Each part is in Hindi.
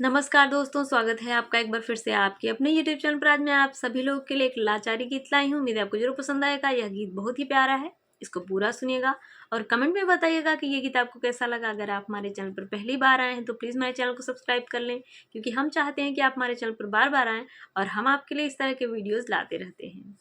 नमस्कार दोस्तों, स्वागत है आपका एक बार फिर से आपके अपने यूट्यूब चैनल पर। आज मैं आप सभी लोगों के लिए एक लाचारी गीत लाई हूँ। उम्मीद है आपको जरूर पसंद आएगा। यह गीत बहुत ही प्यारा है, इसको पूरा सुनिएगा और कमेंट में बताइएगा कि ये गीत आपको कैसा लगा। अगर आप हमारे चैनल पर पहली बार आए हैं तो प्लीज़ हमारे चैनल को सब्सक्राइब कर लें, क्योंकि हम चाहते हैं कि आप हमारे चैनल पर बार बार आएँ और हम आपके लिए इस तरह के वीडियोज़ लाते रहते हैं।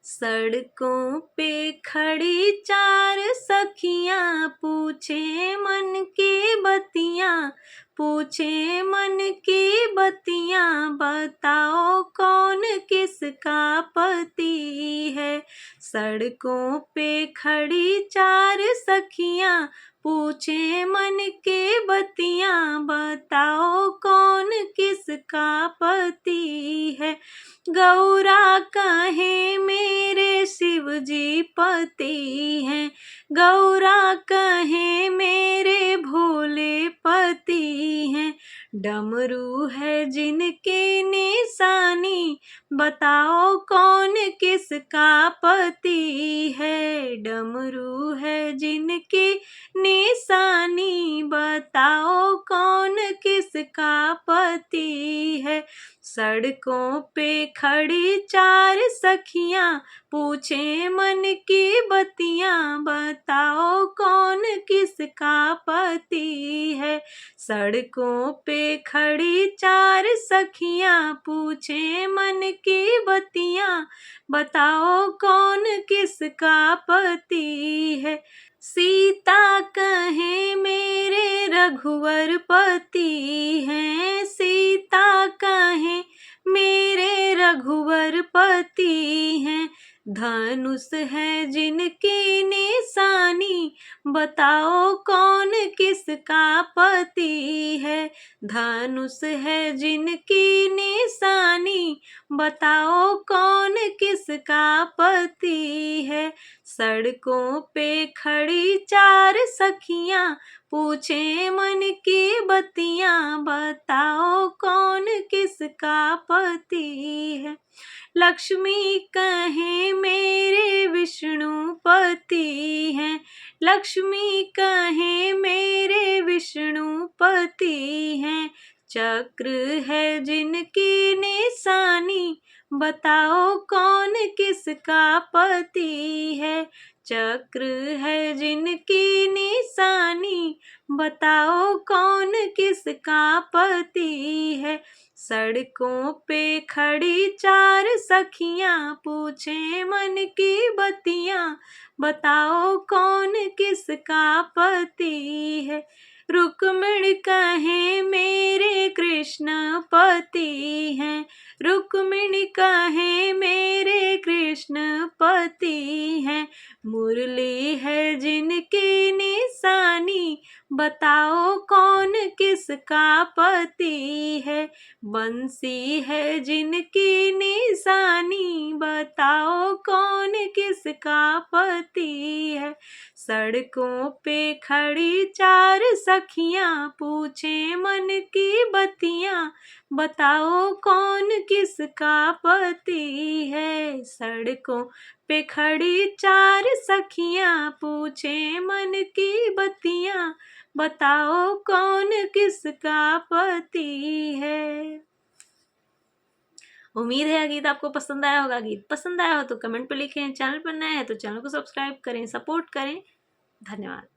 सड़कों पे खड़ी चार सखियां पूछे मन की बतियां, पूछे मन की बतियां, बताओ कौन किसका पति है। सड़कों पे खड़ी चार सखियां पूछे मन के बतियां, बताओ कौन किसका पति है। गौरा कहे मेरे शिव जी पति हैं, गौरा कहे मेरे भोले पति हैं। डमरू है जिनके निशानी, बताओ कौन किसका पति है। डमरू है जिनकी निशानी, बताओ कौन किसका पति है। सड़कों पे खड़ी चार सखियां पूछे मन की बतियां, बताओ कौन किसका पति है। सड़कों पे खड़ी चार सखियां पूछे मन की बतियां, बताओ कौन किसका पति है। सीता कहे मेरे रघुवर पति हैं, सीता कहे मेरे रघुवर पति हैं। धनुष है जिनकी निशानी, बताओ कौन किसका पति है। धनुष है जिनकी निशानी, बताओ कौन किसका पति है। सड़कों पे खड़ी चार सखियां पूछे मन की बतियां, बताओ कौन किसका पति है। लक्ष्मी कहे मेरे विष्णु पति हैं, लक्ष्मी कहे मेरे विष्णु पति हैं। चक्र है जिनकी निशानी, बताओ कौन किसका पति है। चक्र है जिनकी निशानी, बताओ कौन किसका पति है। सड़कों पे खड़ी चार सखियां पूछे मन की बतियां, बताओ कौन किसका पति है। रुक्मिणी कहे मेरे कृष्ण पति हैं, रुक्मिणी कहे मेरे कृष्ण पति हैं। मुरली है जिनकी निशानी, बताओ कौन किसका पति है। बंसी है जिनकी निशानी, बताओ कौन किसका पति है। सड़कों पे खड़ी चार सखियां पूछे मन की बतियां, बताओ कौन किसका पति है। सड़कों पे खड़ी चार सखियां पूछे मन की बतियां, बताओ कौन किसका पति है। उम्मीद है यह गीत आपको पसंद आया होगा। गीत पसंद आया हो तो कमेंट पर लिखें। चैनल पर नए हैं तो चैनल को सब्सक्राइब करें, सपोर्ट करें। धन्यवाद।